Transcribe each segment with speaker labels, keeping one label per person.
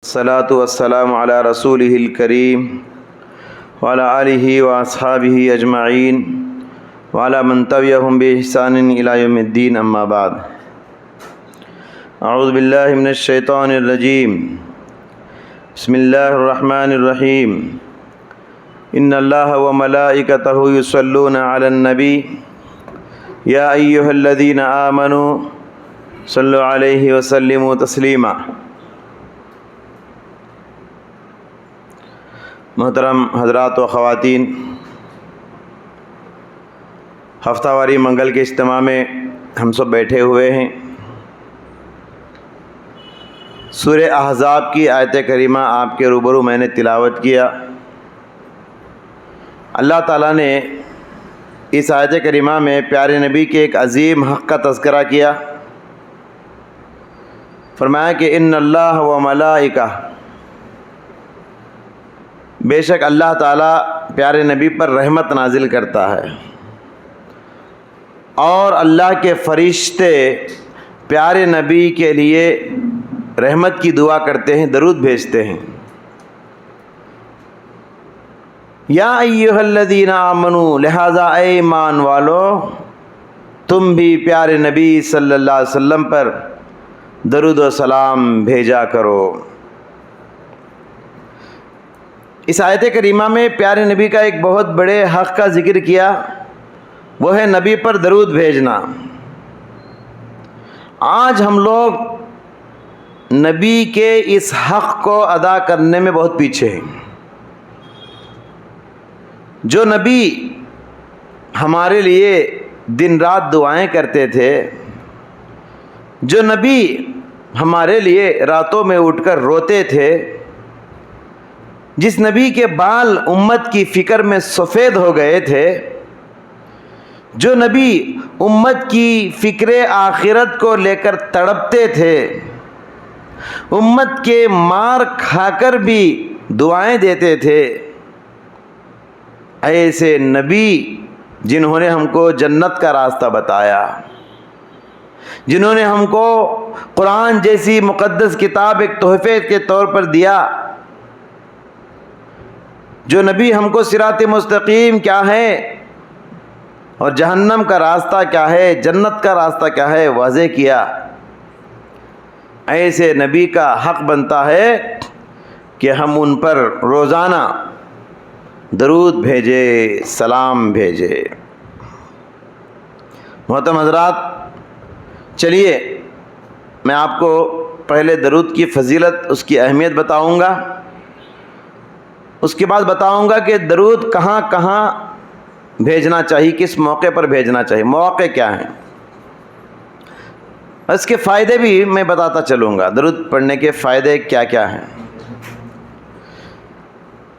Speaker 1: الصلاۃ والسلام علی رسولہ الکریم وعلی آلہ واصحابہ اجمعین وعلی من تبعہم بإحسان الی یوم الدین، اما بعد۔ اعوذ باللہ من الشیطان الرجیم، بسم اللہ الرحمن الرحیم۔ ان اللہ وملائکتہ یصلون علی النبی یا ایہا الذین آمنوا صلوا علیہ وسلموا تسلیما۔ محترم حضرات و خواتین، ہفتہ واری منگل کے اجتماع میں ہم سب بیٹھے ہوئے ہیں۔ سورہ احزاب کی آیت کریمہ آپ کے روبرو میں نے تلاوت کیا۔ اللہ تعالیٰ نے اس آیت کریمہ میں پیارے نبی کے ایک عظیم حق کا تذکرہ کیا۔ فرمایا کہ ان اللہ و ملائکہ، بے شک اللہ تعالیٰ پیارے نبی پر رحمت نازل کرتا ہے، اور اللہ کے فرشتے پیارے نبی کے لیے رحمت کی دعا کرتے ہیں، درود بھیجتے ہیں۔ یا ایھا الذین آمنوا، لہذا اے ایمان والو تم بھی پیارے نبی صلی اللہ علیہ وسلم پر درود و سلام بھیجا کرو۔ اس آیت کریمہ میں پیارے نبی کا ایک بہت بڑے حق کا ذکر کیا، وہ ہے نبی پر درود بھیجنا۔ آج ہم لوگ نبی کے اس حق کو ادا کرنے میں بہت پیچھے ہیں۔ جو نبی ہمارے لیے دن رات دعائیں کرتے تھے، جو نبی ہمارے لیے راتوں میں اٹھ کر روتے تھے، جس نبی کے بال امت کی فکر میں سفید ہو گئے تھے، جو نبی امت کی فکر آخرت کو لے کر تڑپتے تھے، امت کے مار کھا کر بھی دعائیں دیتے تھے، ایسے نبی جنہوں نے ہم کو جنت کا راستہ بتایا، جنہوں نے ہم کو قرآن جیسی مقدس کتاب ایک تحفے کے طور پر دیا، جو نبی ہم کو صراط مستقیم کیا ہے اور جہنم کا راستہ کیا ہے، جنت کا راستہ کیا ہے واضح کیا، ایسے نبی کا حق بنتا ہے کہ ہم ان پر روزانہ درود بھیجے، سلام بھیجے۔ محترم حضرات، چلیے میں آپ کو پہلے درود کی فضیلت، اس کی اہمیت بتاؤں گا، اس کے بعد بتاؤں گا کہ درود کہاں کہاں بھیجنا چاہیے، کس موقع پر بھیجنا چاہیے، مواقع کیا ہیں، اس کے فائدے بھی میں بتاتا چلوں گا، درود پڑھنے کے فائدے کیا کیا ہیں۔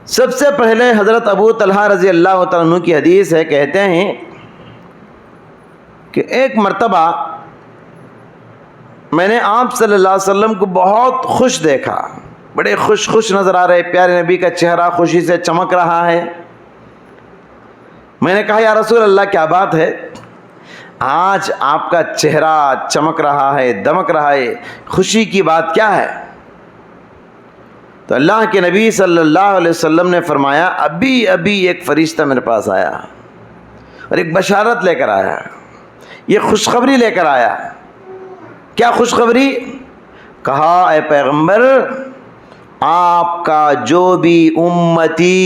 Speaker 1: سب سے پہلے حضرت ابو طلحہ رضی اللہ تعالیٰ عنہ کی حدیث ہے، کہتے ہیں کہ ایک مرتبہ میں نے آپ صلی اللہ علیہ وسلم کو بہت خوش دیکھا، بڑے خوش نظر آ رہے، پیارے نبی کا چہرہ خوشی سے چمک رہا ہے۔ میں نے کہا یا رسول اللہ کیا بات ہے، آج آپ کا چہرہ چمک رہا ہے، دمک رہا ہے، خوشی کی بات کیا ہے؟ تو اللہ کے نبی صلی اللہ علیہ وسلم نے فرمایا ابھی ایک فرشتہ میرے پاس آیا اور ایک بشارت لے کر آیا، یہ خوشخبری لے کر آیا۔ کیا خوشخبری؟ کہا اے پیغمبر، آپ کا جو بھی امتی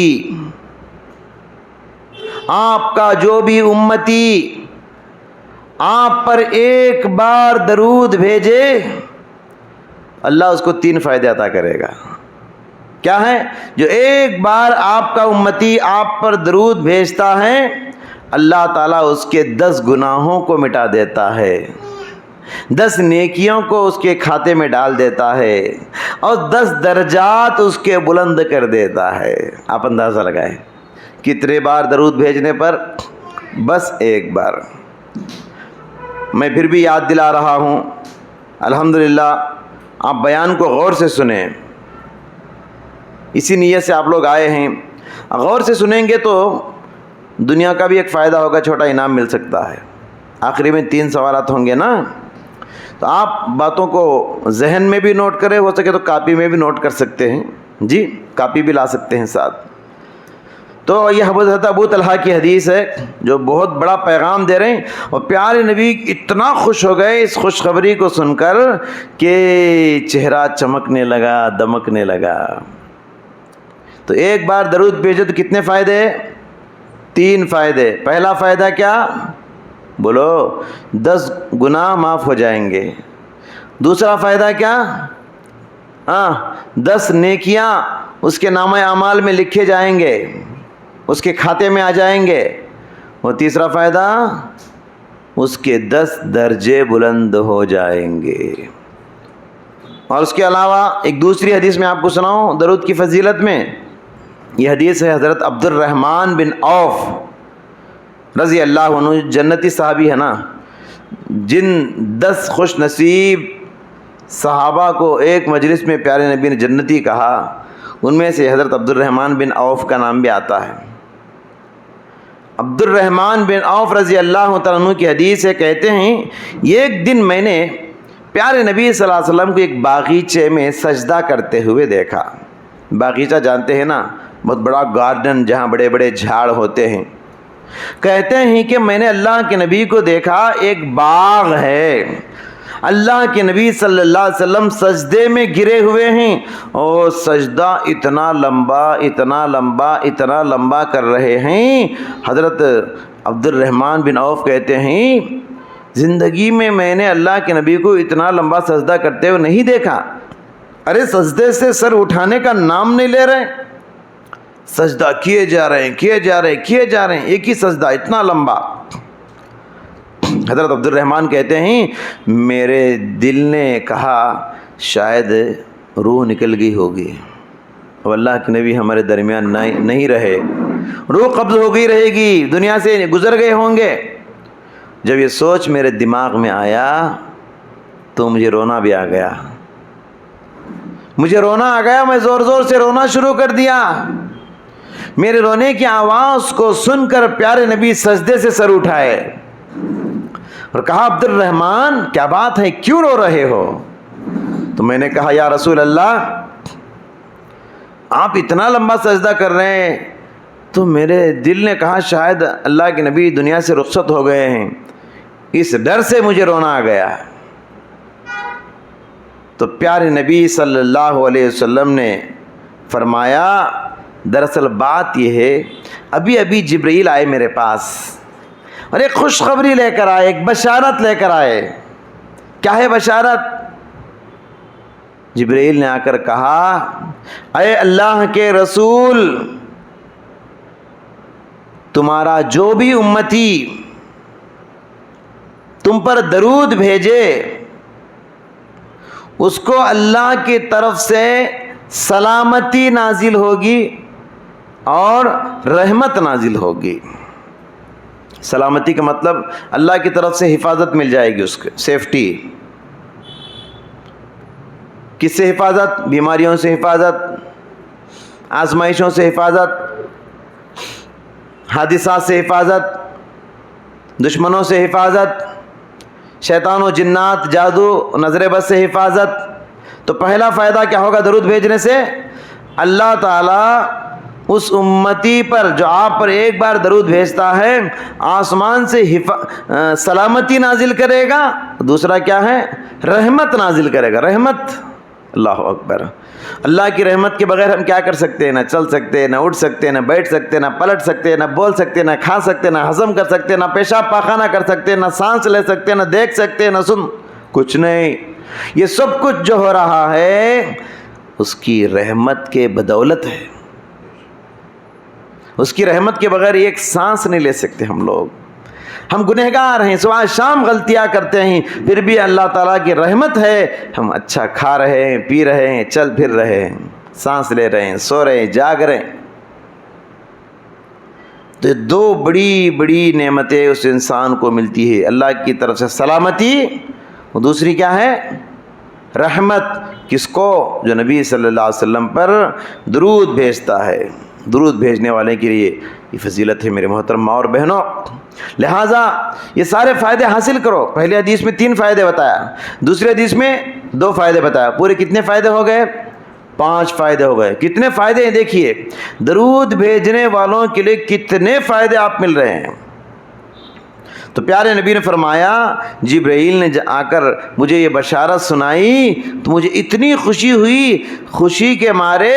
Speaker 1: آپ پر ایک بار درود بھیجے، اللہ اس کو 3 فائدے عطا کرے گا۔ کیا ہے؟ جو ایک بار آپ کا امتی آپ پر درود بھیجتا ہے، اللہ تعالیٰ اس کے 10 گناہوں کو مٹا دیتا ہے، 10 نیکیوں کو اس کے کھاتے میں ڈال دیتا ہے، اور 10 درجات اس کے بلند کر دیتا ہے۔ آپ اندازہ لگائیں کتنے بار درود بھیجنے پر؟ بس ایک بار۔ میں پھر بھی یاد دلا رہا ہوں، الحمدللہ آپ بیان کو غور سے سنیں، اسی نیت سے آپ لوگ آئے ہیں، غور سے سنیں گے تو دنیا کا بھی ایک فائدہ ہوگا، چھوٹا انعام مل سکتا ہے۔ آخری میں 3 سوالات ہوں گے نا، تو آپ باتوں کو ذہن میں بھی نوٹ کریں، ہو سکے تو کاپی میں بھی نوٹ کر سکتے ہیں، جی کاپی بھی لا سکتے ہیں ساتھ۔ تو یہ حضرت ابو طلحہ کی حدیث ہے جو بہت بڑا پیغام دے رہے ہیں، اور پیارے نبی اتنا خوش ہو گئے اس خوشخبری کو سن کر کہ چہرہ چمکنے لگا، دمکنے لگا۔ تو ایک بار درود بھیجو تو کتنے فائدے؟ 3 فائدے۔ پہلا فائدہ کیا؟ بولو 10 گناہ معاف ہو جائیں گے۔ دوسرا فائدہ کیا؟ 10 نیکیاں اس کے نامہ اعمال میں لکھے جائیں گے، اس کے کھاتے میں آ جائیں گے۔ اور تیسرا فائدہ، اس کے 10 درجے بلند ہو جائیں گے۔ اور اس کے علاوہ ایک دوسری حدیث میں آپ کو سناؤں درود کی فضیلت میں۔ یہ حدیث ہے حضرت عبد الرحمن بن عوف رضی اللہ عنہ، جنتی صحابی ہے نا، جن 10 خوش نصیب صحابہ کو ایک مجلس میں پیارے نبی نے جنتی کہا، ان میں سے حضرت عبد الرحمن بن عوف کا نام بھی آتا ہے۔ عبد الرحمن بن عوف رضی اللہ تعالیٰ عنہ کی حدیث ہے، کہتے ہیں ایک دن میں نے پیارے نبی صلی اللہ علیہ وسلم کو ایک باغیچے میں سجدہ کرتے ہوئے دیکھا۔ باغیچہ جانتے ہیں نا، بہت بڑا گارڈن جہاں بڑے بڑے جھاڑ ہوتے ہیں۔ کہتے ہیں کہ میں نے اللہ کے نبی کو دیکھا، ایک باغ ہے، اللہ کے نبی صلی اللہ علیہ وسلم سجدے میں گرے ہوئے ہیں، اور سجدہ اتنا لمبا اتنا لمبا اتنا لمبا کر رہے ہیں۔ حضرت عبد الرحمن بن عوف کہتے ہیں زندگی میں نے اللہ کے نبی کو اتنا لمبا سجدہ کرتے ہوئے نہیں دیکھا۔ ارے سجدے سے سر اٹھانے کا نام نہیں لے رہے، سجدہ کیے جا رہے ہیں کیے جا رہے ہیں کیے جا رہے ہیں، ایک ہی سجدہ اتنا لمبا۔ حضرت عبد الرحمن کہتے ہیں میرے دل نے کہا شاید روح نکل گئی ہوگی، اور اللہ کے نبی ہمارے درمیان نہیں رہے، روح قبض ہو گئی رہے گی، دنیا سے گزر گئے ہوں گے۔ جب یہ سوچ میرے دماغ میں آیا تو مجھے رونا بھی آ گیا، مجھے رونا آ گیا، میں زور زور سے رونا شروع کر دیا۔ میرے رونے کی آواز کو سن کر پیارے نبی سجدے سے سر اٹھائے اور کہا عبد الرحمن کیا بات ہے، کیوں رو رہے ہو؟ تو میں نے کہا یا رسول اللہ، آپ اتنا لمبا سجدہ کر رہے ہیں تو میرے دل نے کہا شاید اللہ کے نبی دنیا سے رخصت ہو گئے ہیں، اس ڈر سے مجھے رونا آ گیا۔ تو پیارے نبی صلی اللہ علیہ وسلم نے فرمایا دراصل بات یہ ہے، ابھی جبرائیل آئے میرے پاس اور ایک خوشخبری لے کر آئے، ایک بشارت لے کر آئے۔ کیا ہے بشارت؟ جبرائیل نے آ کر کہا اے اللہ کے رسول، تمہارا جو بھی امتی تم پر درود بھیجے اس کو اللہ کی طرف سے سلامتی نازل ہوگی اور رحمت نازل ہوگی۔ سلامتی کا مطلب اللہ کی طرف سے حفاظت مل جائے گی، اس کو سیفٹی۔ کس سے حفاظت؟ بیماریوں سے حفاظت، آزمائشوں سے حفاظت، حادثات سے حفاظت، دشمنوں سے حفاظت، شیطان و جنات، جادو، نظر بد سے حفاظت۔ تو پہلا فائدہ کیا ہوگا درود بھیجنے سے؟ اللہ تعالیٰ اس امتی پر جو آپ پر ایک بار درود بھیجتا ہے آسمان سے سلامتی نازل کرے گا۔ دوسرا کیا ہے؟ رحمت نازل کرے گا، رحمت۔ اللہ اکبر۔ اللہ کی رحمت کے بغیر ہم کیا کر سکتے ہیں؟ نہ چل سکتے، نہ اٹھ سکتے، نہ بیٹھ سکتے، نہ پلٹ سکتے، نہ بول سکتے، نہ کھا سکتے، نہ ہضم کر سکتے، نہ پیشاب پاخانہ کر سکتے، نہ سانس لے سکتے، نہ دیکھ سکتے، نہ سن، کچھ نہیں۔ یہ سب کچھ جو ہو رہا ہے اس کی رحمت کے بدولت ہے۔ اس کی رحمت کے بغیر ایک سانس نہیں لے سکتے ہم لوگ۔ ہم گنہگار ہیں، صبح شام غلطیاں کرتے ہیں، پھر بھی اللہ تعالیٰ کی رحمت ہے، ہم اچھا کھا رہے ہیں، پی رہے ہیں، چل پھر رہے ہیں، سانس لے رہے ہیں، سو رہے ہیں، جاگ رہے ہیں۔ تو دو بڑی بڑی نعمتیں اس انسان کو ملتی ہے، اللہ کی طرف سے سلامتی، اور دوسری کیا ہے؟ رحمت۔ کس کو؟ جو نبی صلی اللہ علیہ وسلم پر درود بھیجتا ہے۔ درود بھیجنے والے کے لیے یہ فضیلت ہے میرے محترم ماں اور بہنوں۔ لہٰذا یہ سارے فائدے حاصل کرو. پہلی حدیث میں 3 فائدے بتایا, دوسری حدیث میں 2 فائدے بتایا. پورے کتنے فائدے ہو گئے؟ 5 فائدے ہو گئے. کتنے فائدے ہیں دیکھیے, درود بھیجنے والوں کے لیے کتنے فائدے آپ مل رہے ہیں. تو پیارے نبی نے فرمایا, جبرائیل نے آ کر مجھے یہ بشارت سنائی تو مجھے اتنی خوشی ہوئی, خوشی کے مارے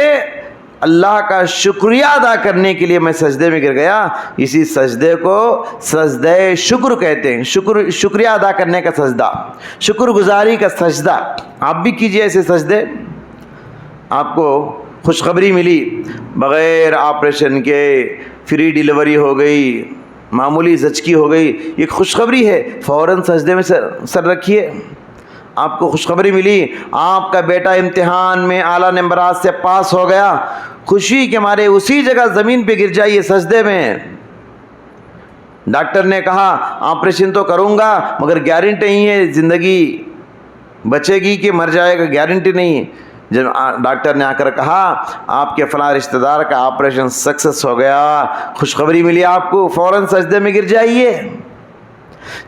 Speaker 1: اللہ کا شکریہ ادا کرنے کے لیے میں سجدے میں گر گیا. اسی سجدے کو سجدہ شکر کہتے ہیں, شکریہ ادا کرنے کا سجدہ, شکر گزاری کا سجدہ. آپ بھی کیجئے ایسے سجدے. آپ کو خوشخبری ملی, بغیر آپریشن کے فری ڈیلیوری ہو گئی, معمولی زچگی ہو گئی, یہ خوشخبری ہے, فوراً سجدے میں سر رکھیے. آپ کو خوشخبری ملی, آپ کا بیٹا امتحان میں اعلیٰ نمبرات سے پاس ہو گیا, خوشی کے مارے اسی جگہ زمین پہ گر جائیے سجدے میں. ڈاکٹر نے کہا آپریشن تو کروں گا مگر گارنٹی نہیں ہے زندگی بچے گی کہ مر جائے گا, گارنٹی نہیں. جب ڈاکٹر نے آ کر کہا آپ کے فلاں رشتہ دار کا آپریشن سکسیس ہو گیا, خوشخبری ملی آپ کو, فوراً سجدے میں گر جائیے.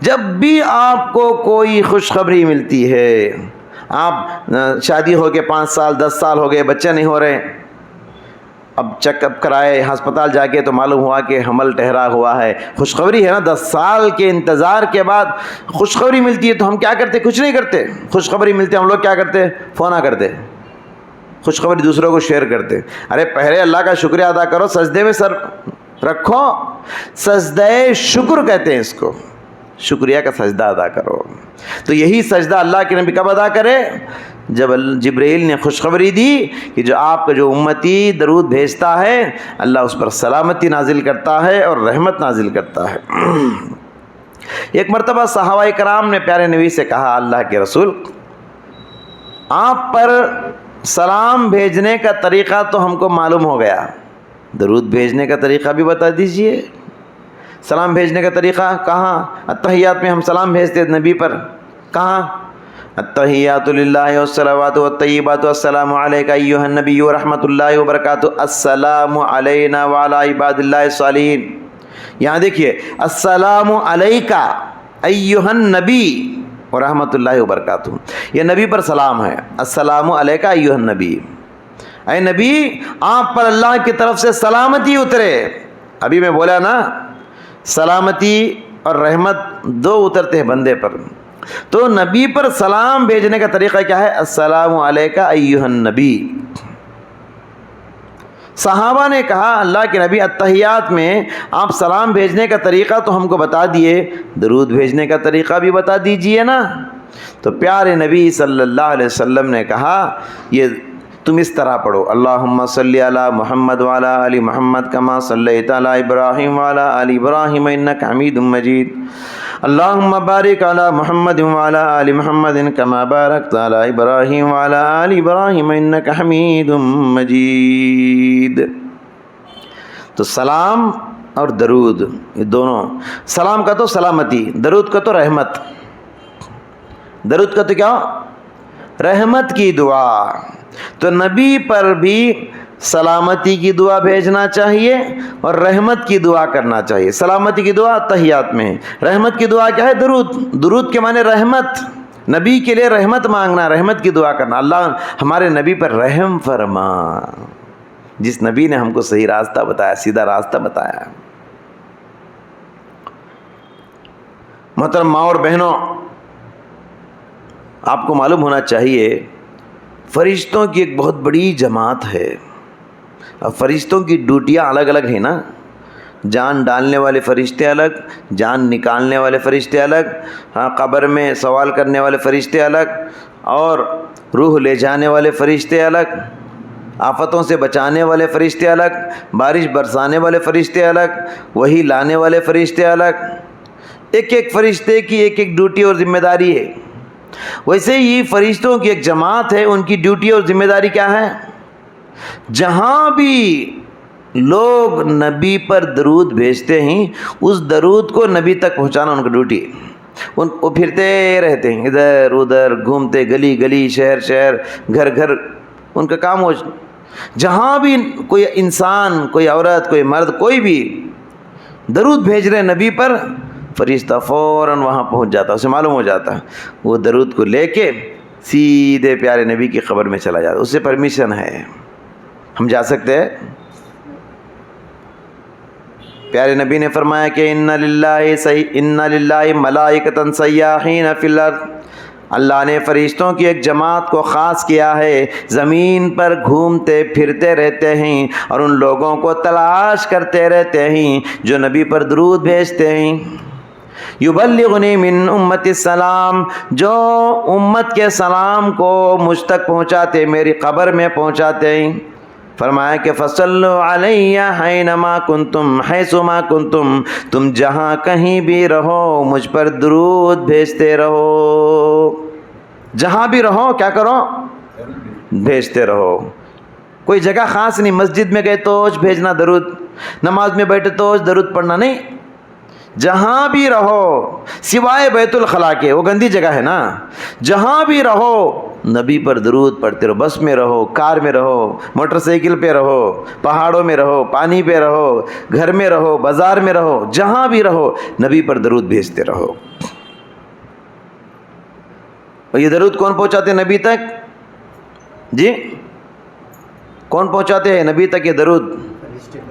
Speaker 1: جب بھی آپ کو کوئی خوشخبری ملتی ہے, آپ شادی ہو کے 5 سال 10 سال ہو گئے, بچے نہیں ہو رہے, اب چیک اپ کرائے, ہسپتال جا کے تو معلوم ہوا کہ حمل ٹھہرا ہوا ہے, خوشخبری ہے نا. 10 سال کے انتظار کے بعد خوشخبری ملتی ہے تو ہم کیا کرتے؟ کچھ نہیں کرتے. خوشخبری ملتی ہے ہم لوگ کیا کرتے؟ فون کرتے, خوشخبری دوسروں کو شیئر کرتے. ارے پہلے اللہ کا شکریہ ادا کرو, سجدے میں سر رکھو, سجدہ شکر کہتے ہیں اس کو, شکریہ کا سجدہ ادا کرو. تو یہی سجدہ اللہ کے نبی کب ادا کرے؟ جب جبرائیل نے خوشخبری دی کہ جو آپ کا جو امتی درود بھیجتا ہے اللہ اس پر سلامتی نازل کرتا ہے اور رحمت نازل کرتا ہے. ایک مرتبہ صحابہ کرام نے پیارے نبی سے کہا, اللہ کے رسول آپ پر سلام بھیجنے کا طریقہ تو ہم کو معلوم ہو گیا, درود بھیجنے کا طریقہ بھی بتا دیجئے. سلام بھیجنے کا طریقہ کہاں؟ اتحیات میں ہم سلام بھیجتے نبی پر, کہاں؟ التحیات للہ والصلوات والطیبات والسلام علیک ایھا النبی ورحمۃ اللہ وبرکاتہ, السلام علینا وعلی عباد اللہ الصالحین. یہاں دیکھیے, السلام علیک ایھا النبی ورحمۃ اللہ وبرکاتہ, یہ نبی پر سلام ہے. السلام علیک ایھا النبی, اے نبی آپ پر اللہ کی طرف سے سلامتی اترے. ابھی میں بولا نا سلامتی اور رحمت 2 اترتے ہیں بندے پر, تو نبی پر سلام بھیجنے کا طریقہ کیا ہے؟ السلام علیک ایھا النبی. صحابہ نے کہا اللہ کے نبی اتحیات میں آپ سلام بھیجنے کا طریقہ تو ہم کو بتا دیے, درود بھیجنے کا طریقہ بھی بتا دیجئے نا. تو پیارے نبی صلی اللہ علیہ وسلم نے کہا یہ تم اس طرح پڑھو, اللہم صلی علی محمد وعلی آل محمد کما صلیت علی ابراہیم وعلی آل ابراہیم انک حمید مجید, اللہم بارک علی محمد وعلی آل محمد کما بارکت علی ابراہیم وعلی آل ابراہیم انک حمید مجید. تو سلام اور درود یہ دونوں, سلام کا تو سلامتی, درود کا تو رحمت. درود کا تو کیا؟ رحمت کی دعا. تو نبی پر بھی سلامتی کی دعا بھیجنا چاہیے اور رحمت کی دعا کرنا چاہیے. سلامتی کی دعا تحیات میں, رحمت کی دعا کیا ہے؟ درود. درود کے معنی رحمت, نبی کے لیے رحمت مانگنا, رحمت کی دعا کرنا. اللہ ہمارے نبی پر رحم فرما, جس نبی نے ہم کو صحیح راستہ بتایا, سیدھا راستہ بتایا. محترم ماں اور بہنوں, آپ کو معلوم ہونا چاہیے فرشتوں کی ایک بہت بڑی جماعت ہے. اب فرشتوں کی ڈیوٹیاں الگ الگ ہیں نا, جان ڈالنے والے فرشتے الگ, جان نکالنے والے فرشتے الگ, قبر میں سوال کرنے والے فرشتے الگ, اور روح لے جانے والے فرشتے الگ, آفتوں سے بچانے والے فرشتے الگ, بارش برسانے والے فرشتے الگ, وحی لانے والے فرشتے الگ. ایک ایک فرشتے کی ایک ایک ڈیوٹی اور ذمہ داری ہے. ویسے ہی فرشتوں کی ایک جماعت ہے, ان کی ڈیوٹی اور ذمہ داری کیا ہے؟ جہاں بھی لوگ نبی پر درود بھیجتے ہیں اس درود کو نبی تک پہنچانا ان کی ڈیوٹی ہے. وہ پھرتے رہتے ہیں ادھر ادھر, گھومتے, گلی گلی, شہر شہر, گھر گھر, ان کا کام ہو. جہاں بھی کوئی انسان, کوئی عورت, کوئی مرد, کوئی بھی درود بھیج رہے نبی پر، فرشتہ فوراً وہاں پہنچ جاتا، اسے معلوم ہو جاتا، وہ درود کو لے کے سیدھے پیارے نبی کی قبر میں چلا جاتا، اسے پرمیشن ہے، ہم جا سکتے ہیں۔ پیارے نبی نے فرمایا کہ ان للہ ملائکۃ سیاحین فی الارض، اللہ نے فرشتوں کی ایک جماعت کو خاص کیا ہے، زمین پر گھومتے پھرتے رہتے ہیں اور ان لوگوں کو تلاش کرتے رہتے ہیں جو نبی پر درود بھیجتے ہیں۔ یبلغنی من امتی السلام، جو امت کے سلام کو مجھ تک پہنچاتے، میری قبر میں پہنچاتے ہیں۔ فرمایا کہ فصلوا علی حینما کنتم حیثما کنتم، تم جہاں کہیں بھی رہو مجھ پر درود بھیجتے رہو، جہاں بھی رہو کیا کرو، بھیجتے رہو۔ کوئی جگہ خاص نہیں، مسجد میں گئے تو بھیجنا درود، نماز میں بیٹھے تو درود پڑھنا نہیں، جہاں بھی رہو سوائے بیت الخلاء کے، وہ گندی جگہ ہے نا، جہاں بھی رہو نبی پر درود پڑھتے رہو، بس میں رہو، کار میں رہو، موٹر سائیکل پہ رہو، پہاڑوں میں رہو، پانی پہ رہو، گھر میں رہو، بازار میں رہو، جہاں بھی رہو نبی پر درود بھیجتے رہو۔ اور یہ درود کون پہنچاتے ہیں نبی تک؟ جی کون پہنچاتے ہیں نبی تک یہ درود؟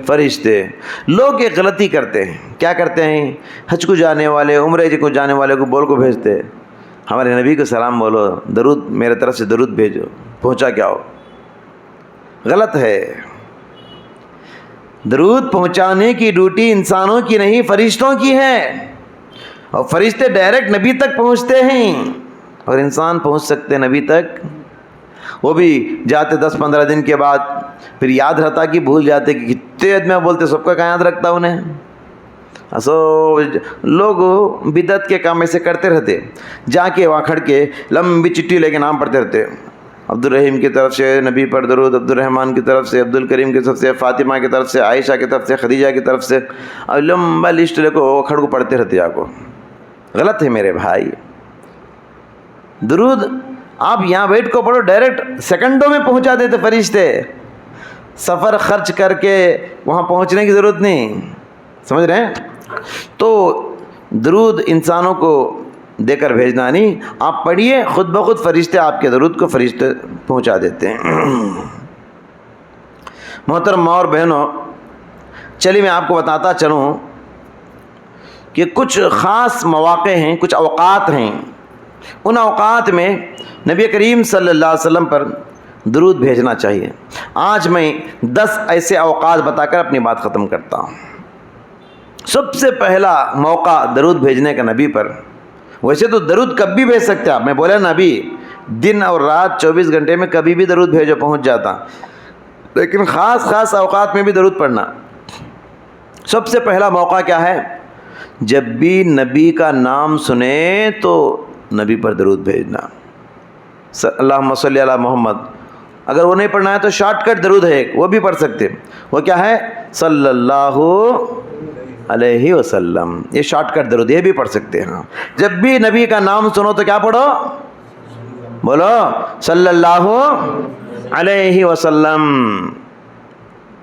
Speaker 1: فرشتے۔ لوگ ایک غلطی کرتے ہیں، کیا کرتے ہیں؟ حج کو جانے والے، عمرے کو جانے والے کو بول کو بھیجتے، ہمارے نبی کو سلام بولو، درود میرے طرف سے درود بھیجو، پہنچا کیا ہو؟ غلط ہے۔ درود پہنچانے کی ڈیوٹی انسانوں کی نہیں فرشتوں کی ہے، اور فرشتے ڈائریکٹ نبی تک پہنچتے ہیں، اور انسان پہنچ سکتے ہیں نبی تک، وہ بھی جاتے 10-15 دن کے بعد، پھر یاد رہتا کہ بھول جاتے کہ کتنے آدمی بولتے، سب کا کہاں یاد رکھتا انہیں؟ اسو لوگ بدعت کے کام ایسے کرتے رہتے، جا کے وہاں کھڑ کے لمبی چٹھی لے کے نام پڑھتے رہتے، عبدالرحیم کی طرف سے نبی پر درود، عبدالرحمن کی طرف سے، عبدالکریم کی طرف سے، فاطمہ کی طرف سے، عائشہ کی طرف سے، خدیجہ کی طرف سے، اور لمبا لسٹ لے کو کھڑ کو پڑھتے رہتے جا کو۔ غلط ہے میرے بھائی، درود آپ یہاں بیٹھ کو پڑھو، ڈائریکٹ سیکنڈوں میں پہنچا دیتے فرشتے، سفر خرچ کر کے وہاں پہنچنے کی ضرورت نہیں، سمجھ رہے ہیں؟ تو درود انسانوں کو دے کر بھیجنا نہیں، آپ پڑھیے، خود بخود فرشتے آپ کے درود کو فرشتے پہنچا دیتے ہیں۔ محترم ماں اور بہنوں، چلیے میں آپ کو بتاتا چلوں کہ کچھ خاص مواقع ہیں، کچھ اوقات ہیں، ان اوقات میں نبی کریم صلی اللہ علیہ وسلم پر درود بھیجنا چاہیے۔ آج میں 10 ایسے اوقات بتا کر اپنی بات ختم کرتا ہوں۔ سب سے پہلا موقع درود بھیجنے کا نبی پر، ویسے تو درود کب بھی بھیج سکتے آپ، میں بولا نبی دن اور رات 24 گھنٹے میں کبھی بھی درود بھیجو پہنچ جاتا، لیکن خاص اوقات میں بھی درود پڑھنا۔ سب سے پہلا موقع کیا ہے؟ جب بھی نبی کا نام سنے تو نبی پر درود بھیجنا، اللہم صلی علی محمد۔ اگر وہ نہیں پڑھنا ہے تو شارٹ کٹ درود ہے ایک، وہ بھی پڑھ سکتے، وہ کیا ہے؟ صلی اللہ علیہ وسلم، یہ شارٹ کٹ درود، یہ بھی پڑھ سکتے ہیں۔ جب بھی نبی کا نام سنو تو کیا پڑھو؟ بولو صلی اللہ علیہ وسلم۔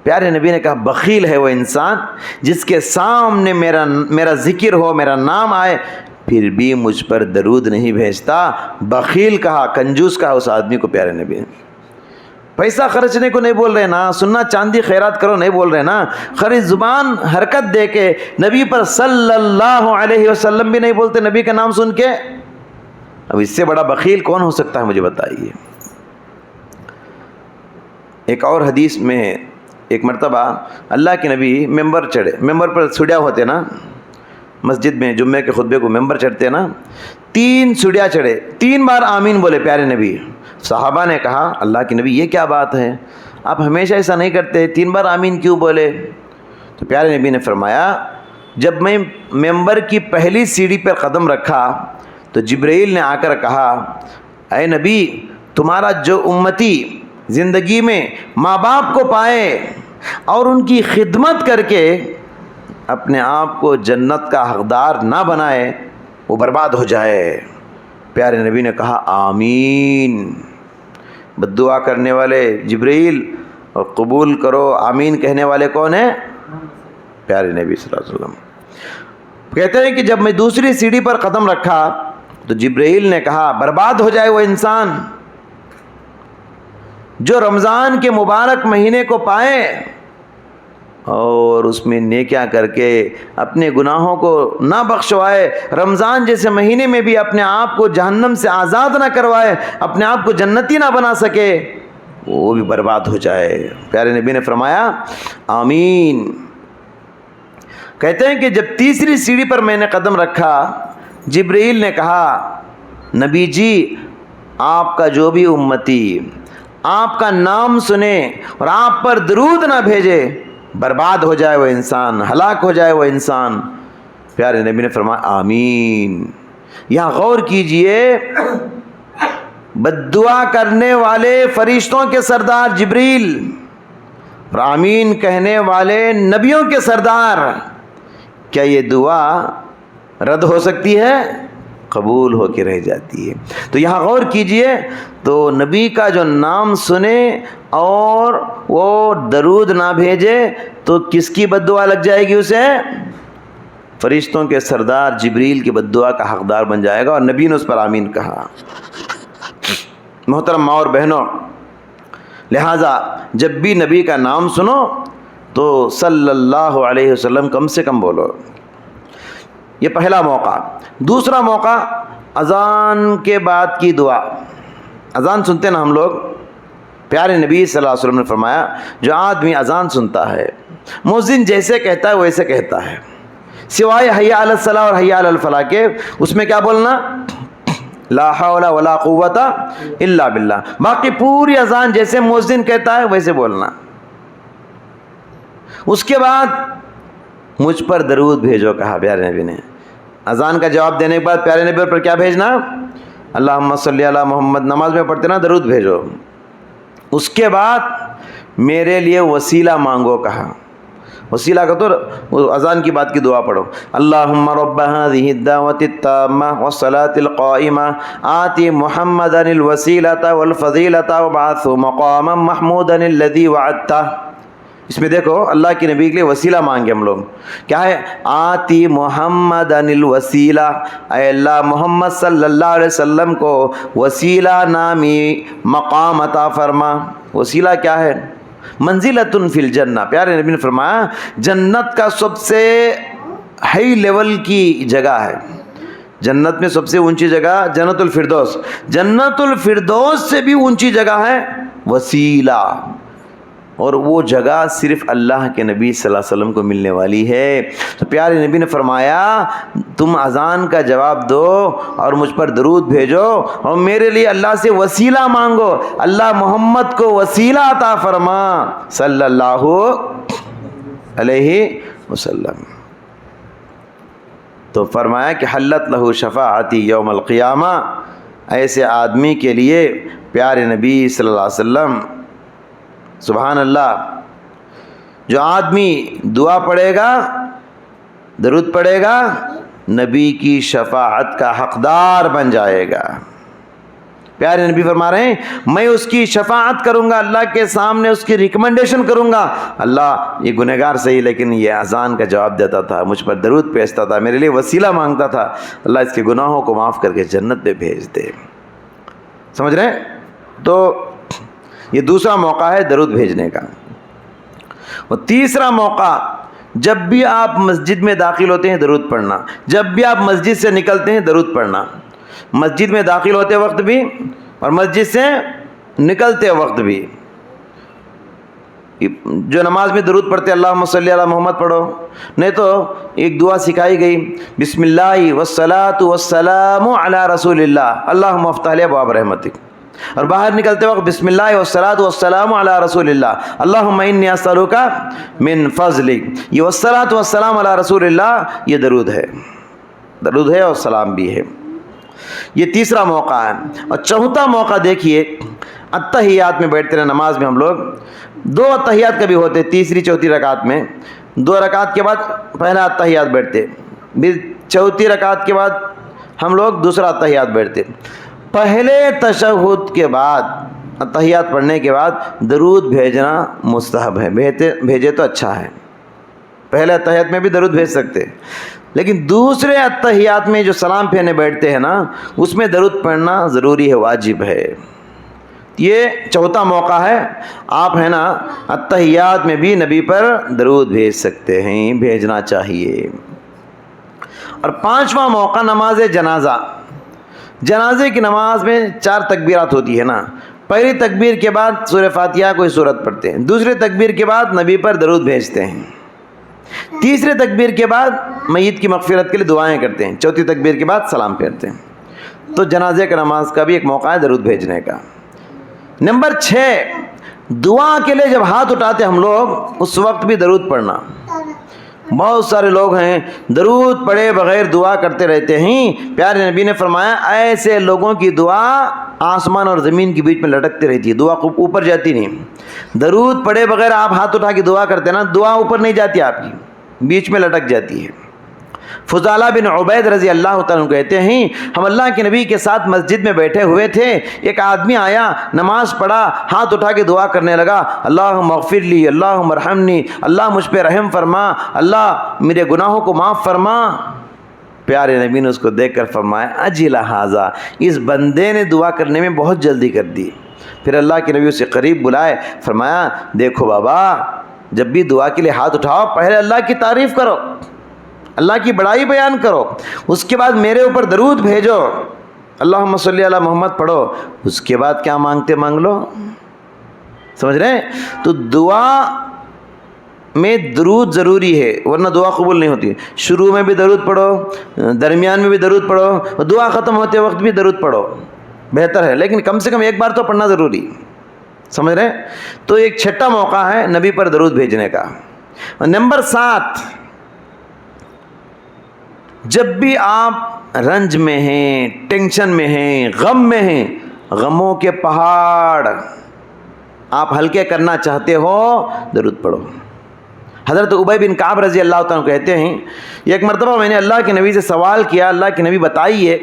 Speaker 1: پیارے نبی نے کہا بخیل ہے وہ انسان جس کے سامنے میرا ذکر ہو، میرا نام آئے، پھر بھی مجھ پر درود نہیں بھیجتا۔ بخیل کہا، کنجوس کہا اس آدمی کو پیارے نبی نے۔ پیسہ خرچنے کو نہیں بول رہے نا، سننا چاندی خیرات کرو نہیں بول رہے نا، خری زبان حرکت دے کے نبی پر صلی اللہ علیہ وسلم بھی نہیں بولتے نبی کا نام سن کے۔ اب اس سے بڑا بخیل کون ہو سکتا ہے مجھے بتائیے۔ ایک اور حدیث میں ایک مرتبہ اللہ کے نبی ممبر چڑھے، ممبر پر سیڑھیاں ہوتے نا، مسجد میں جمعے کے خطبے کو ممبر چڑھتے نا، 3 سیڑھیاں چڑھے، 3 بار آمین بولے پیارے نبی۔ صحابہ نے کہا اللہ کے نبی یہ کیا بات ہے، آپ ہمیشہ ایسا نہیں کرتے، 3 بار آمین کیوں بولے؟ تو پیارے نبی نے فرمایا جب میں ممبر کی پہلی سیڑھی پر قدم رکھا تو جبرائیل نے آ کر کہا اے نبی تمہارا جو امتی زندگی میں ماں باپ کو پائے اور ان کی خدمت کر کے اپنے آپ کو جنت کا حقدار نہ بنائے وہ برباد ہو جائے۔ پیارے نبی نے کہا آمین۔ بد دعا کرنے والے جبرائیل اور قبول کرو آمین کہنے والے کون ہیں؟ پیارے نبی صلی اللہ علیہ وسلم۔ کہتے ہیں کہ جب میں دوسری سیڑھی پر قدم رکھا تو جبرائیل نے کہا برباد ہو جائے وہ انسان جو رمضان کے مبارک مہینے کو پائے اور اس میں نیکیاں کر کے اپنے گناہوں کو نہ بخشوائے، رمضان جیسے مہینے میں بھی اپنے آپ کو جہنم سے آزاد نہ کروائے، اپنے آپ کو جنتی نہ بنا سکے، وہ بھی برباد ہو جائے۔ پیارے نبی نے فرمایا آمین۔ کہتے ہیں کہ جب تیسری سیڑھی پر میں نے قدم رکھا، جبرائیل نے کہا نبی جی آپ کا جو بھی امتی آپ کا نام سنے اور آپ پر درود نہ بھیجے برباد ہو جائے وہ انسان، ہلاک ہو جائے وہ انسان۔ پیارے نبی نے فرمایا آمین۔ یہاں غور کیجئے، بد دعا کرنے والے فرشتوں کے سردار جبریل اور آمین کہنے والے نبیوں کے سردار، کیا یہ دعا رد ہو سکتی ہے؟ قبول ہو کے رہ جاتی ہے۔ تو یہاں غور کیجئے، تو نبی کا جو نام سنے اور وہ درود نہ بھیجے تو کس کی بد دعا لگ جائے گی اسے؟ فرشتوں کے سردار جبریل کی بد دعا کا حقدار بن جائے گا، اور نبی نے اس پر آمین کہا۔ محترم ماں اور بہنوں، لہٰذا جب بھی نبی کا نام سنو تو صلی اللہ علیہ وسلم کم سے کم بولو، یہ پہلا موقع۔ دوسرا موقع اذان کے بعد کی دعا۔ اذان سنتے نا ہم لوگ، پیارے نبی صلی اللہ علیہ وسلم نے فرمایا جو آدمی اذان سنتا ہے مؤذن جیسے کہتا ہے ویسے کہتا ہے، سوائے حی علی الصلاۃ اور حی علی الفلاح کے، اس میں کیا بولنا؟ لا حول ولا قوت الا باللہ۔ باقی پوری اذان جیسے مؤذن کہتا ہے ویسے بولنا۔ اس کے بعد مجھ پر درود بھیجو کہا پیارے نبی نے۔ اذان کا جواب دینے کے بعد پیارے نبی پر کیا بھیجنا؟ اللہم صلی علی محمد، نماز میں پڑھتے نا درود بھیجو۔ اس کے بعد میرے لیے وسیلہ مانگو کہا۔ وسیلہ کا تو اذان کی بات کی دعا پڑھو، اللہم رب هذه الدعوة التامة والصلاة القائمة آتی محمدا الوسیلة والفضیلة وابعثه مقاما محمودا الذی وعدتہ۔ اس میں دیکھو اللہ کے نبی کے لیے وسیلہ مانگے ہم لوگ، کیا ہے؟ آتی محمدن الوسیلہ، اے اللہ محمد صلی اللہ علیہ وسلم کو وسیلہ نامی مقام عطا فرما۔ وسیلہ کیا ہے؟ منزلۃ فی الجنہ۔ پیارے نبی نے فرمایا جنت کا سب سے ہائی لیول کی جگہ ہے، جنت میں سب سے اونچی جگہ جنت الفردوس، جنت الفردوس سے بھی اونچی جگہ ہے وسیلہ، اور وہ جگہ صرف اللہ کے نبی صلی اللہ علیہ وسلم کو ملنے والی ہے۔ تو پیارے نبی نے فرمایا تم اذان کا جواب دو اور مجھ پر درود بھیجو اور میرے لیے اللہ سے وسیلہ مانگو، اللہ محمد کو وسیلہ عطا فرما صلی اللہ علیہ وسلم۔ تو فرمایا کہ حلت لہ شفاعتی یوم القیامہ، ایسے آدمی کے لیے پیارے نبی صلی اللہ علیہ وسلم، سبحان اللہ، جو آدمی دعا پڑھے گا درود پڑھے گا نبی کی شفاعت کا حقدار بن جائے گا۔ پیارے نبی فرما رہے ہیں میں اس کی شفاعت کروں گا، اللہ کے سامنے اس کی ریکمنڈیشن کروں گا، اللہ یہ گنہگار صحیح لیکن یہ اذان کا جواب دیتا تھا، مجھ پر درود پیشتا تھا، میرے لیے وسیلہ مانگتا تھا، اللہ اس کے گناہوں کو معاف کر کے جنت میں بھیج دے۔ سمجھ رہے ہیں؟ تو یہ دوسرا موقع ہے درود بھیجنے کا۔ اور تیسرا موقع، جب بھی آپ مسجد میں داخل ہوتے ہیں درود پڑھنا، جب بھی آپ مسجد سے نکلتے ہیں درود پڑھنا، مسجد میں داخل ہوتے وقت بھی اور مسجد سے نکلتے وقت بھی۔ جو نماز میں درود پڑھتے اللہم صلی علی محمد پڑھو، نہیں تو ایک دعا سکھائی گئی بسم اللہ والصلاۃ والسلام علی رسول اللہ اللہم افتح لی ابواب رحمتک، اور باہر نکلتے وقت بسم اللہ والصلاۃ والسلام علی رسول اللہ اللہم انی اسألک من فضلک۔ یہ والصلاۃ والسلام علی رسول اللہ یہ درود ہے اور سلام بھی ہے۔ یہ تیسرا موقع ہے۔ اور چوتھا موقع دیکھیے، اتحیات میں بیٹھتے ہیں نماز میں ہم لوگ، دو اتحیات کبھی ہوتے، تیسری چوتھی رکعت میں، دو رکعت کے بعد پہلا اتحیات بیٹھتے، پھر چوتھی رکعت کے بعد ہم لوگ دوسرا اتحیات بیٹھتے۔ پہلے تشہد کے بعد اتحیات پڑھنے کے بعد درود بھیجنا مستحب ہے، بھیجے تو اچھا ہے۔ پہلے اتحیات میں بھی درود بھیج سکتے، لیکن دوسرے اتحیات میں جو سلام پھیرنے بیٹھتے ہیں نا، اس میں درود پڑھنا ضروری ہے، واجب ہے۔ یہ چوتھا موقع ہے، آپ ہے نا اتحیات میں بھی نبی پر درود بھیج سکتے ہیں، بھیجنا چاہیے۔ اور پانچواں موقع نماز جنازہ۔ جنازے کی نماز میں 4 تکبیرات ہوتی ہے نا، پہلی تکبیر کے بعد سورہ فاتحہ کوئی سورت پڑھتے ہیں، دوسرے تکبیر کے بعد نبی پر درود بھیجتے ہیں، تیسرے تکبیر کے بعد میت کی مغفرت کے لیے دعائیں کرتے ہیں، چوتھی تکبیر کے بعد سلام پھیرتے ہیں۔ تو جنازے کا نماز کا بھی ایک موقع ہے درود بھیجنے کا۔ نمبر 6، دعا کے لیے جب ہاتھ اٹھاتے ہم لوگ اس وقت بھی درود پڑھنا۔ بہت سارے لوگ ہیں درود پڑھے بغیر دعا کرتے رہتے ہیں، پیارے نبی نے فرمایا ایسے لوگوں کی دعا آسمان اور زمین کے بیچ میں لٹکتی رہتی ہے، دعا اوپر جاتی نہیں۔ درود پڑھے بغیر آپ ہاتھ اٹھا کے دعا کرتے نا، دعا اوپر نہیں جاتی، آپ کی بیچ میں لٹک جاتی ہے۔ فضالہ بن عبید رضی اللہ تعالیٰ کہتے ہیں ہم اللہ کے نبی کے ساتھ مسجد میں بیٹھے ہوئے تھے، ایک آدمی آیا، نماز پڑھا، ہاتھ اٹھا کے دعا کرنے لگا، اللہم اغفر لی، اللہم ارحمنی، اللہ مجھ پہ رحم فرما، اللہ میرے گناہوں کو معاف فرما۔ پیارے نبی نے اس کو دیکھ کر فرمایا اجل ھذا، اس بندے نے دعا کرنے میں بہت جلدی کر دی۔ پھر اللہ کے نبی اسے قریب بلائے، فرمایا دیکھو بابا، جب بھی دعا کے لیے ہاتھ اٹھاؤ پہلے اللہ کی تعریف کرو، اللہ کی بڑائی بیان کرو، اس کے بعد میرے اوپر درود بھیجو، اللہم صلی علی محمد پڑھو، اس کے بعد کیا مانگتے مانگ لو۔ سمجھ رہے ہیں؟ تو دعا میں درود ضروری ہے، ورنہ دعا قبول نہیں ہوتی۔ شروع میں بھی درود پڑھو، درمیان میں بھی درود پڑھو، دعا ختم ہوتے وقت بھی درود پڑھو، بہتر ہے، لیکن کم سے کم ایک بار تو پڑھنا ضروری۔ سمجھ رہے ہیں؟ تو ایک چھٹا موقع ہے نبی پر درود بھیجنے کا۔ نمبر 7، جب بھی آپ رنج میں ہیں، ٹینشن میں ہیں، غم میں ہیں، غموں کے پہاڑ آپ ہلکے کرنا چاہتے ہو، درود پڑھو۔ حضرت ابی بن کعب رضی اللہ تعالیٰ کہتے ہیں ایک مرتبہ میں نے اللہ کے نبی سے سوال کیا، اللہ کے نبی بتائیے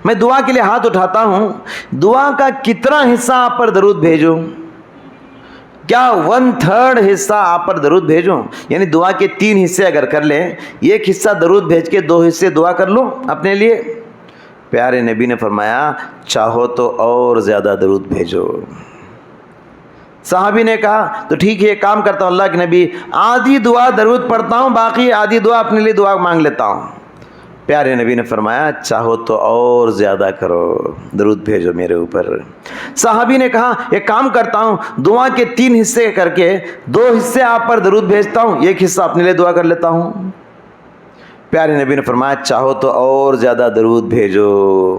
Speaker 1: میں دعا کے لیے ہاتھ اٹھاتا ہوں، دعا کا کتنا حصہ آپ پر درود بھیجوں؟ کیا 1/3 حصہ آپ پر درود بھیجوں؟ یعنی دعا کے 3 حصے اگر کر لیں، ایک حصہ درود بھیج کے 2 حصے دعا کر لو اپنے لیے۔ پیارے نبی نے فرمایا چاہو تو اور زیادہ درود بھیجو۔ صحابی نے کہا تو ٹھیک ہے ایک کام کرتا ہوں اللہ کے نبی، آدھی دعا درود پڑھتا ہوں، باقی آدھی دعا اپنے لیے دعا مانگ لیتا ہوں۔ پیارے نبی نے فرمایا چاہو تو اور زیادہ کرو، درود بھیجو میرے اوپر۔ صحابی نے کہا ایک کام کرتا ہوں، دعا کے 3 حصے کر کے 2 حصے آپ پر درود بھیجتا ہوں، ایک حصہ اپنے لیے دعا کر لیتا ہوں۔ پیارے نبی نے فرمایا چاہو تو اور زیادہ درود بھیجو۔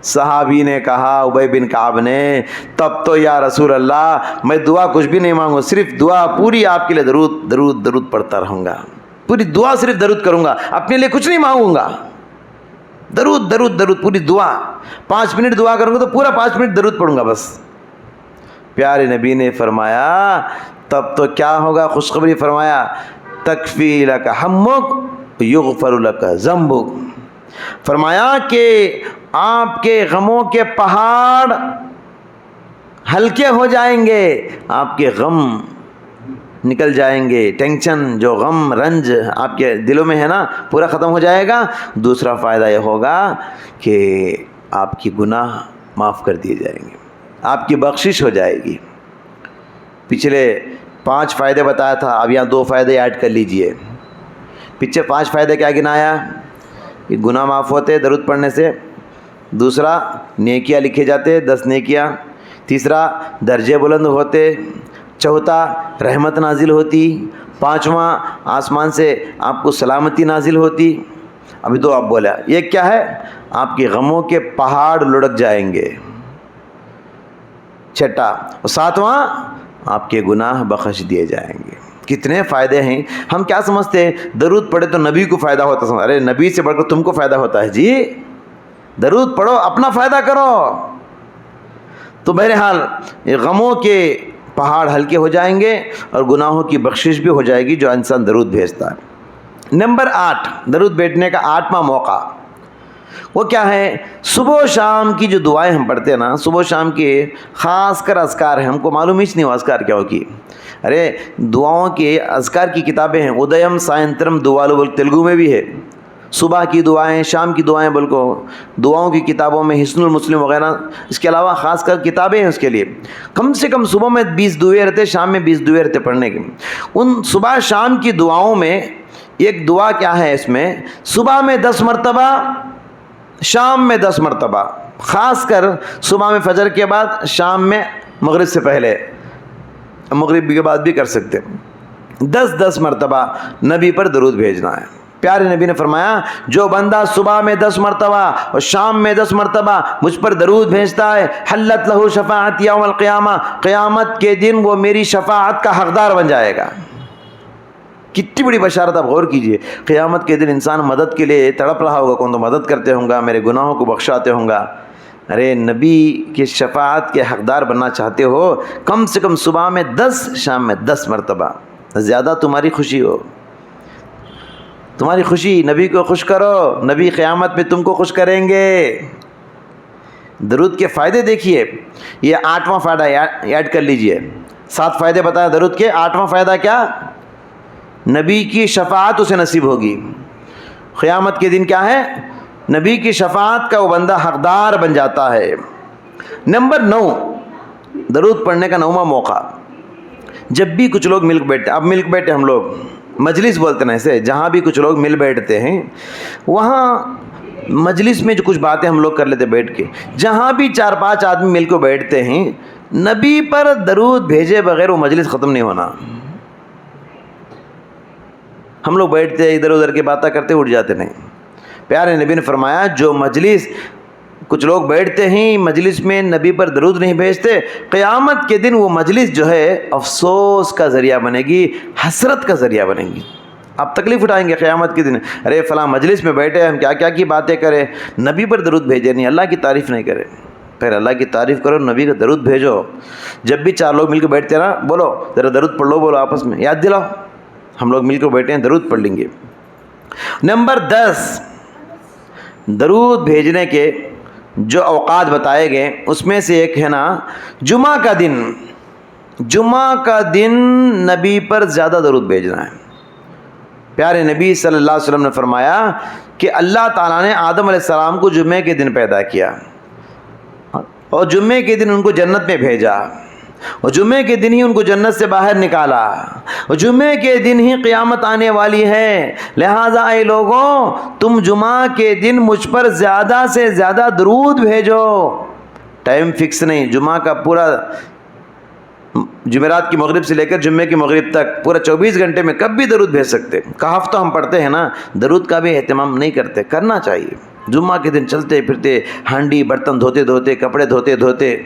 Speaker 1: صحابی نے کہا ابی بن کعب نے تب تو یا رسول اللہ میں دعا کچھ بھی نہیں مانگوں، صرف دعا پوری آپ کے لیے درود درود درود پڑھتا رہوں گا، پوری دعا صرف درود کروں گا، اپنے لیے کچھ نہیں مانگوں گا، درود درود درود پوری دعا، 5 منٹ دعا کروں گا تو پورا 5 منٹ درود پڑھوں گا بس۔ پیارے نبی نے فرمایا تب تو کیا ہوگا؟ خوشخبری فرمایا تکفی لک ہمک یغفر لک ذنبک، فرمایا کہ آپ کے غموں کے پہاڑ ہلکے ہو جائیں گے، آپ کے غم نکل جائیں گے، ٹینشن جو غم رنج آپ کے دلوں میں ہے نا پورا ختم ہو جائے گا۔ دوسرا فائدہ یہ ہوگا کہ آپ کی گناہ معاف کر دیے جائیں گے، آپ کی بخشش ہو جائے گی۔ پچھلے 5 فائدے بتایا تھا، اب یہاں 2 فائدے ایڈ کر لیجئے۔ پچھلے 5 فائدے کیا گنایا؟ کہ گناہ معاف ہوتے درود پڑھنے سے، دوسرا نیکیاں لکھے جاتے 10 نیکیاں، تیسرا درجے بلند ہوتے، چوتھا رحمت نازل ہوتی، 5واں آسمان سے آپ کو سلامتی نازل ہوتی۔ ابھی 2 آپ بولا، ایک کیا ہے؟ آپ کے غموں کے پہاڑ لڑک جائیں گے، چھٹا، اور 7واں آپ کے گناہ بخش دیے جائیں گے۔ کتنے فائدے ہیں! ہم کیا سمجھتے ہیں درود پڑھے تو نبی کو فائدہ ہوتا ہے، ارے نبی سے بڑھ کر تم کو فائدہ ہوتا ہے جی، درود پڑھو اپنا فائدہ کرو۔ تو بہرحال غموں کے پہاڑ ہلکے ہو جائیں گے اور گناہوں کی بخشش بھی ہو جائے گی جو انسان درود بھیجتا ہے۔ نمبر 8، درود بھیجنے کا 8واں موقع، وہ کیا ہے؟ صبح و شام کی جو دعائیں ہم پڑھتے ہیں نا، صبح و شام کے خاص کر اذکار ہیں، ہم کو معلوم ہی نہیں ہوا اذکار کیا ہوگی. ارے دعاؤں کے اذکار کی کتابیں ہیں، ادیم سائنترم دعالو بول تیلگو میں بھی ہے. صبح کی دعائیں، شام کی دعائیں بلکہ دعاؤں کی کتابوں میں حسن المسلم وغیرہ، اس کے علاوہ خاص کر کتابیں ہیں اس کے لیے. کم سے کم صبح میں 20 دعائیں رہتے، شام میں 20 دعائیں رہتے پڑھنے کی. ان صبح شام کی دعاؤں میں ایک دعا کیا ہے اس میں؟ صبح میں 10 مرتبہ، شام میں 10 مرتبہ، خاص کر صبح میں فجر کے بعد، شام میں مغرب سے پہلے، مغرب کے بعد بھی کر سکتے. 10 مرتبہ نبی پر درود بھیجنا ہے. پیارے نبی نے فرمایا جو بندہ صبح میں 10 مرتبہ اور شام میں 10 مرتبہ مجھ پر درود بھیجتا ہے، حلت لہو شفاعت یوم القیامہ، قیامت کے دن وہ میری شفاعت کا حقدار بن جائے گا. کتنی بڑی بشارت، آپ غور کیجئے. قیامت کے دن انسان مدد کے لیے تڑپ رہا ہوگا، کون تو مدد کرتے ہوں گا، میرے گناہوں کو بخشاتے ہوں گا. ارے نبی کی شفاعت کے حقدار بننا چاہتے ہو، کم سے کم صبح میں 10، شام میں 10 مرتبہ. زیادہ تمہاری خوشی ہو، تمہاری خوشی، نبی کو خوش کرو، نبی قیامت میں تم کو خوش کریں گے. درود کے فائدے دیکھیے، یہ 8واں فائدہ ایڈ کر لیجئے. 7 فائدے بتایا درود کے، 8واں فائدہ کیا؟ نبی کی شفاعت اسے نصیب ہوگی. قیامت کے دن کیا ہے؟ نبی کی شفاعت کا وہ بندہ حقدار بن جاتا ہے. نمبر 9، درود پڑھنے کا 9واں موقع. جب بھی کچھ لوگ مل بیٹھتے، اب مل بیٹھے ہم لوگ، مجلس بولتے ہیں اسے، جہاں بھی کچھ لوگ مل بیٹھتے ہیں وہاں مجلس میں جو کچھ باتیں ہم لوگ کر لیتے بیٹھ کے، جہاں بھی 4-5 آدمی مل کے بیٹھتے ہیں، نبی پر درود بھیجے بغیر وہ مجلس ختم نہیں ہونا. ہم لوگ بیٹھتے ادھر ادھر کی باتیں کرتے اٹھ جاتے نہیں. پیارے نبی نے فرمایا جو مجلس، کچھ لوگ بیٹھتے ہیں مجلس میں نبی پر درود نہیں بھیجتے، قیامت کے دن وہ مجلس جو ہے افسوس کا ذریعہ بنے گی، حسرت کا ذریعہ بنے گی. آپ تکلیف اٹھائیں گے قیامت کے دن، ارے فلاں مجلس میں بیٹھے ہم کیا کیا کی باتیں کریں، نبی پر درود بھیجے نہیں، اللہ کی تعریف نہیں کرے. پھر اللہ کی تعریف کرو، نبی کا درود بھیجو. جب بھی 4 لوگ مل کے بیٹھتے نا، بولو ذرا درود پڑھ لو، بولو آپس میں یاد دلاؤ، ہم لوگ مل کے بیٹھے ہیں درود پڑھ لیں گے. نمبر 10، درود بھیجنے کے جو اوقات بتائے گئے اس میں سے ایک ہے نا جمعہ کا دن. جمعہ کا دن نبی پر زیادہ درود بھیجنا ہے. پیارے نبی صلی اللہ علیہ وسلم نے فرمایا کہ اللہ تعالیٰ نے آدم علیہ السلام کو جمعے کے دن پیدا کیا اور جمعے کے دن ان کو جنت میں بھیجا، اور جمعے کے دن ہی ان کو جنت سے باہر نکالا، اور جمعے کے دن ہی قیامت آنے والی ہے. لہٰذا اے لوگوں، تم جمعہ کے دن مجھ پر زیادہ سے زیادہ درود بھیجو. ٹائم فکس نہیں، جمعہ کا پورا جمعرات کی مغرب سے لے کر جمعے کی مغرب تک پورا 24 گھنٹے میں کب بھی درود بھیج سکتے. کہف تو ہم پڑھتے ہیں نا، درود کا بھی اہتمام نہیں کرتے، کرنا چاہیے. جمعہ کے دن چلتے پھرتے، ہانڈی برتن دھوتے دھوتے، کپڑے دھوتے دھوتے،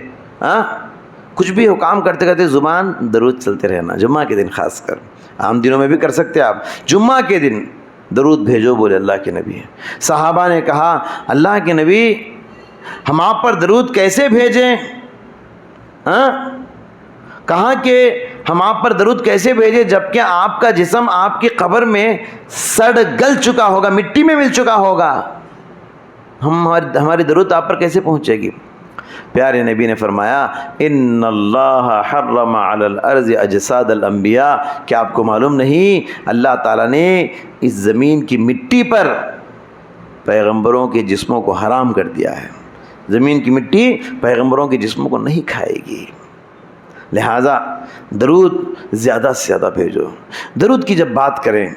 Speaker 1: کچھ بھی ہو کام کرتے کرتے زبان درود چلتے رہنا. جمعہ کے دن خاص کر، عام دنوں میں بھی کر سکتے آپ، جمعہ کے دن درود بھیجو بولے اللہ کے نبی. صحابہ نے کہا اللہ کے نبی ہم آپ پر درود کیسے بھیجیں؟ کہا کہ ہم آپ پر درود کیسے بھیجیں جبکہ آپ کا جسم آپ کی قبر میں سڑ گل چکا ہوگا، مٹی میں مل چکا ہوگا، ہماری درود آپ پر کیسے پہنچے گی؟ پیارے نبی نے فرمایا ان اللہ حرم علی الارض اجساد الانبیاء. کیا آپ کو معلوم نہیں اللہ تعالیٰ نے اس زمین کی مٹی پر پیغمبروں کے جسموں کو حرام کر دیا ہے. زمین کی مٹی پیغمبروں کے جسموں کو نہیں کھائے گی. لہٰذا درود زیادہ سے زیادہ بھیجو. درود کی جب بات کریں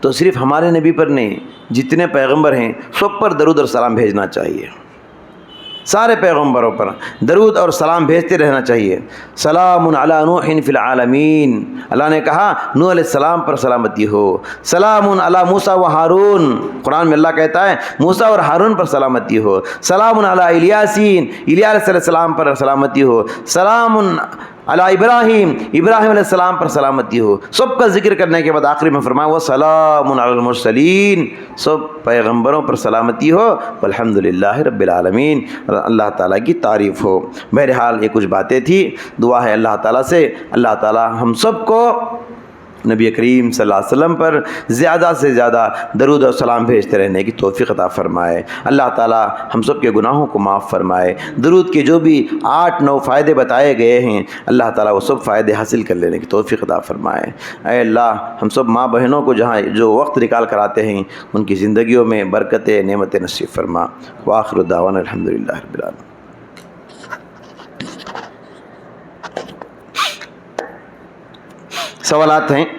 Speaker 1: تو صرف ہمارے نبی پر نہیں، جتنے پیغمبر ہیں سب پر درود اور سلام بھیجنا چاہیے. سارے پیغمبروں پر درود اور سلام بھیجتے رہنا چاہیے. سلام علی نوح فی العالمین، اللہ نے کہا نوح علیہ السلام پر سلامتی ہو. سلام علی موسیٰ و ہارون، قرآن میں اللہ کہتا ہے موسیٰ اور ہارون پر سلامتی ہو. سلام علی الیاسین، الیاس علیہ السلام پر سلامتی ہو. سلام علی ابراہیم، ابراہیم علیہ السلام پر سلامتی ہو. سب کا ذکر کرنے کے بعد آخری میں فرمایا وسلام علی المرسلین، سب پیغمبروں پر سلامتی ہو والحمدللہ رب العالمین، اللہ تعالیٰ کی تعریف ہو. بہرحال یہ کچھ باتیں تھی. دعا ہے اللہ تعالیٰ سے اللہ تعالیٰ ہم سب کو نبی کریم صلی اللہ علیہ وسلم پر زیادہ سے زیادہ درود و سلام بھیجتے رہنے کی توفیق عطا فرمائے۔ اللہ تعالی ہم سب کے گناہوں کو معاف فرمائے۔ درود کے جو بھی 8-9 فائدے بتائے گئے ہیں اللہ تعالی وہ سب فائدے حاصل کر لینے کی توفیق عطا فرمائے۔ اے اللہ ہم سب ماں بہنوں کو جہاں جو وقت نکال کر آتے ہیں ان کی زندگیوں میں برکت نعمت نصیب فرما۔ وآخر دعوانا الحمدللہ رب العالمین۔ سوالات ہیں؟